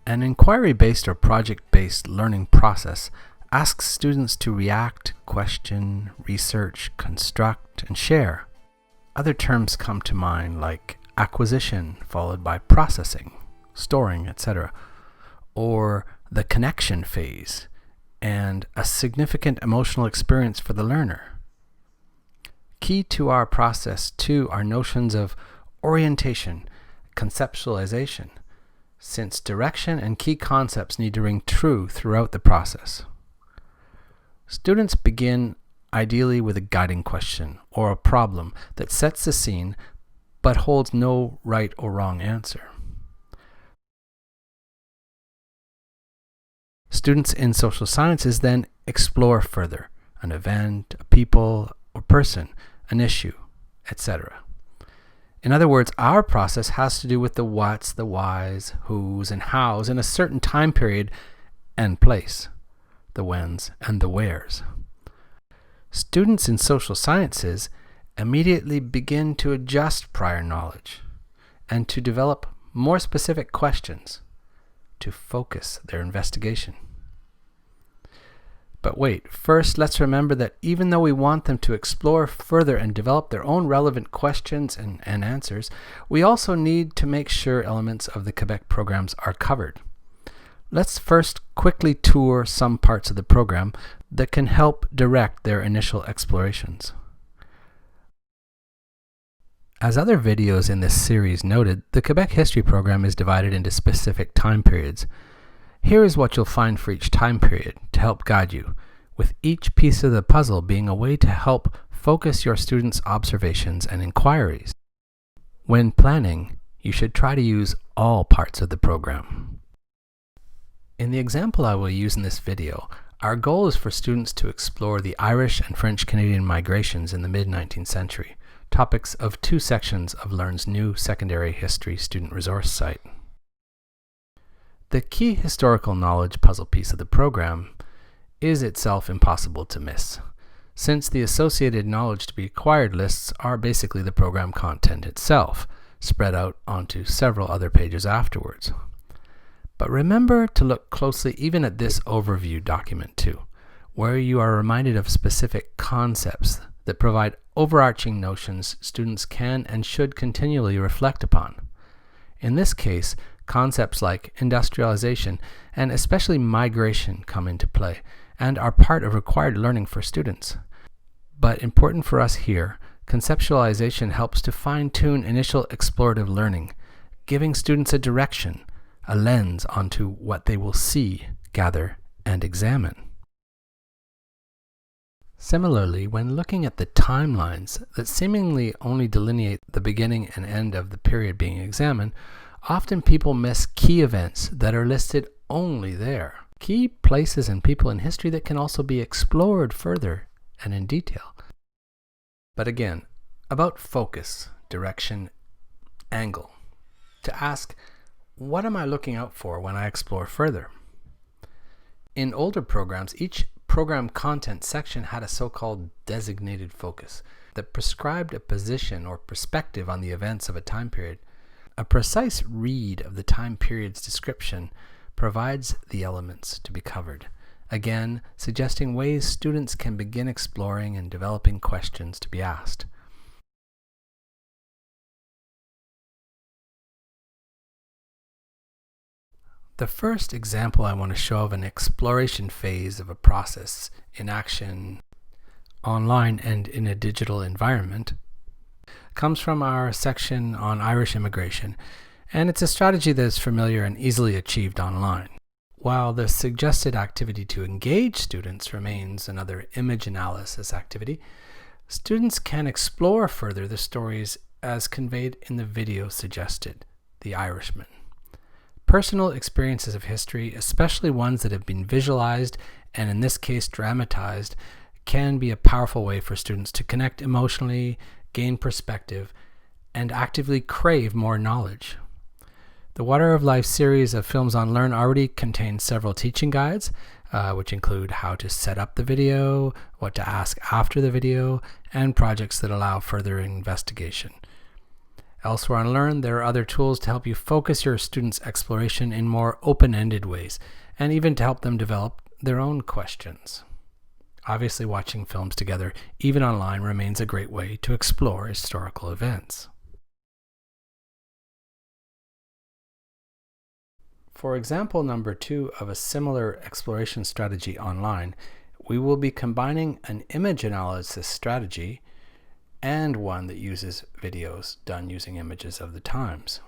An inquiry-based or project-based learning process asks students to react, question, research, construct, and share. Other terms come to mind like acquisition followed by processing, storing, etc., or the connection phase, and a significant emotional experience for the learner. Key to our process, too, are notions of orientation, conceptualization, since direction and key concepts need to ring true throughout the process. Students begin ideally with a guiding question or a problem that sets the scene but holds no right or wrong answer. Students in social sciences then explore further an event, a people or person, an issue, etc. In other words, our process has to do with the whats, the whys, whos, and hows in a certain time period and place, the whens and the wheres. Students in social sciences immediately begin to adjust prior knowledge and to develop more specific questions to focus their investigation. But wait, first let's remember that even though we want them to explore further and develop their own relevant questions and answers, we also need to make sure elements of the Quebec programs are covered. Let's first quickly tour some parts of the program that can help direct their initial explorations. As other videos in this series noted, the Quebec History program is divided into specific time periods. Here is what you'll find for each time period to help guide you, with each piece of the puzzle being a way to help focus your students' observations and inquiries. When planning, you should try to use all parts of the program. In the example I will use in this video, our goal is for students to explore the Irish and French-Canadian migrations in the mid-19th century, topics of 2 sections of LEARN's new secondary history student resource site. The key historical knowledge puzzle piece of the program is itself impossible to miss, since the associated knowledge to be acquired lists are basically the program content itself, spread out onto several other pages afterwards. But remember to look closely even at this overview document too, where you are reminded of specific concepts that provide overarching notions students can and should continually reflect upon. In this case, concepts like industrialization and especially migration come into play and are part of required learning for students. But important for us here, conceptualization helps to fine-tune initial explorative learning, giving students a direction, a lens onto what they will see, gather, and examine. Similarly, when looking at the timelines that seemingly only delineate the beginning and end of the period being examined, often people miss key events that are listed only there. Key places and people in history that can also be explored further and in detail. But again, about focus, direction, angle. To ask, what am I looking out for when I explore further? In older programs, each program content section had a so-called designated focus that prescribed a position or perspective on the events of a time period. A precise read of the time period's description provides the elements to be covered, again suggesting ways students can begin exploring and developing questions to be asked. The first example I want to show of an exploration phase of a process in action online and in a digital environment comes from our section on Irish immigration, and it's a strategy that is familiar and easily achieved online. While the suggested activity to engage students remains another image analysis activity, students can explore further the stories as conveyed in the video suggested, The Irishman. Personal experiences of history, especially ones that have been visualized and in this case dramatized, can be a powerful way for students to connect emotionally, gain perspective, and actively crave more knowledge. The Water of Life series of films on Learn already contains several teaching guides, which include how to set up the video, what to ask after the video, and projects that allow further investigation. Elsewhere on Learn, there are other tools to help you focus your students' exploration in more open-ended ways, and even to help them develop their own questions. Obviously, watching films together, even online, remains a great way to explore historical events. For example number 2 of a similar exploration strategy online, we will be combining an image analysis strategy and one that uses videos done using images of the times.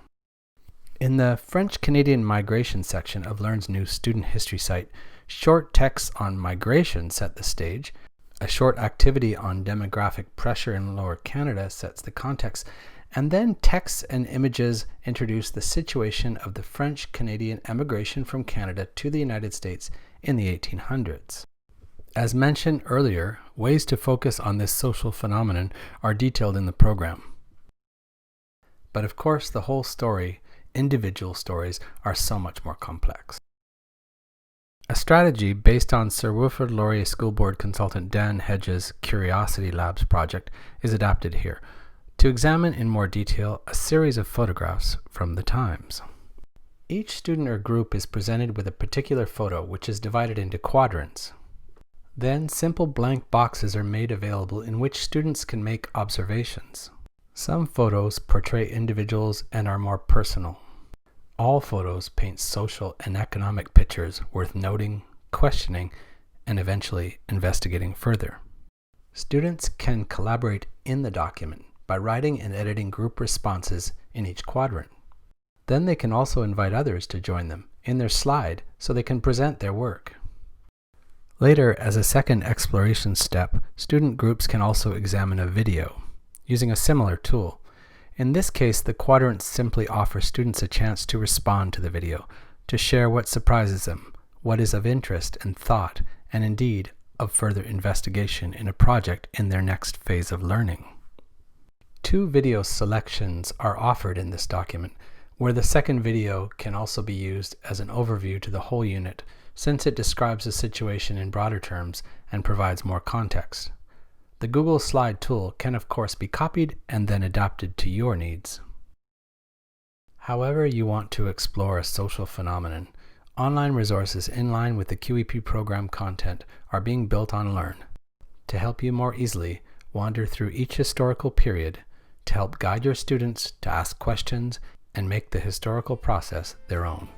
In the French-Canadian migration section of Learn's new student history site, short texts on migration set the stage, a short activity on demographic pressure in Lower Canada sets the context, and then texts and images introduce the situation of the French-Canadian emigration from Canada to the United States in the 1800s. As mentioned earlier, ways to focus on this social phenomenon are detailed in the program. But of course, the whole story, individual stories, are so much more complex. A strategy based on Sir Wilfrid Laurier School Board consultant Dan Hedges' Curiosity Labs project is adapted here, to examine in more detail a series of photographs from the times. Each student or group is presented with a particular photo, which is divided into quadrants. Then simple blank boxes are made available in which students can make observations. Some photos portray individuals and are more personal. All photos paint social and economic pictures worth noting, questioning, and eventually investigating further. Students can collaborate in the document by writing and editing group responses in each quadrant. Then they can also invite others to join them in their slide so they can present their work. Later, as a second exploration step, student groups can also examine a video using a similar tool. In this case, the quadrants simply offer students a chance to respond to the video, to share what surprises them, what is of interest and thought, and indeed of further investigation in a project in their next phase of learning. 2 video selections are offered in this document, where the second video can also be used as an overview to the whole unit, since it describes the situation in broader terms and provides more context. The Google Slide tool can of course be copied and then adapted to your needs. However you want to explore a social phenomenon, online resources in line with the QEP program content are being built on Learn to help you more easily wander through each historical period, to help guide your students to ask questions and make the historical process their own.